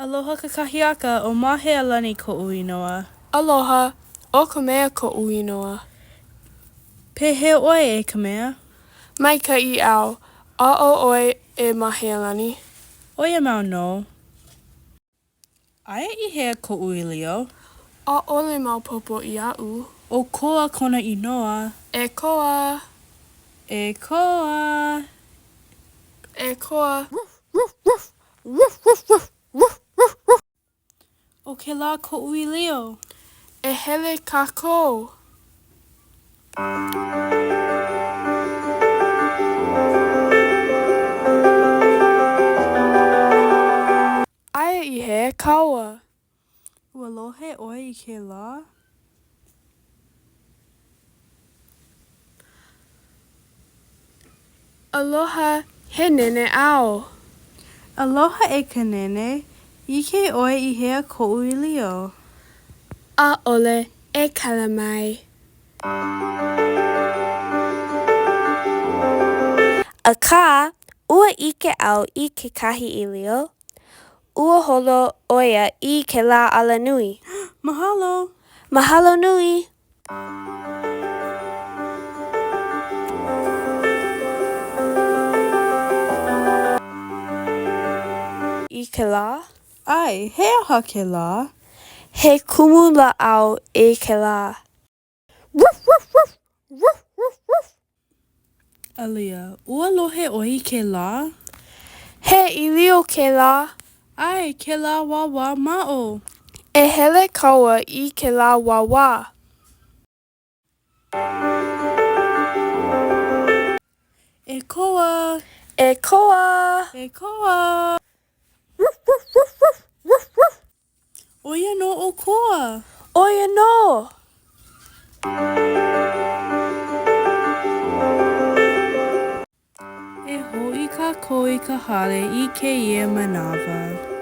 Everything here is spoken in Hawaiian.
Aloha kakahiaka o mahe alani ko'u inoa. Aloha, o ka mea ko'u inoa. Pehe ʻoe e ka mea? Maikaʻi au, ʻaʻo ʻoe e mahe alani. Oia mau no. Aia I hea ko'u ʻīlio? ʻAʻole maopopo I aʻu. O koa kona inoa. E koa. E koa. E koa. O ke la ko'u ʻīlio. E hele kākou. Aia I he kaua. Ua lohe ʻoe I ke la? Aloha, he nene au. Aloha e ka nene. Ike ʻoe I hea ko'u ʻīlio. ʻAʻole e kala mai. Akā, ua ʻike au I kekahi ʻīlio. Ua holo ʻoia I ke lā ala nui. Mahalo. Mahalo nui. I ke lā. Ai, he aha ke la? He kumu laʻau I ke lā. Alia, ua lohe ʻoe I ke la? He ʻīlio ke lā. Ai, ke la wawa maʻo. E hele kaua I ke lā wawā. E koa. E koa. E koa. Oia no o koa. Oia no. E hoʻi kākou I ka hale I kēia manawa.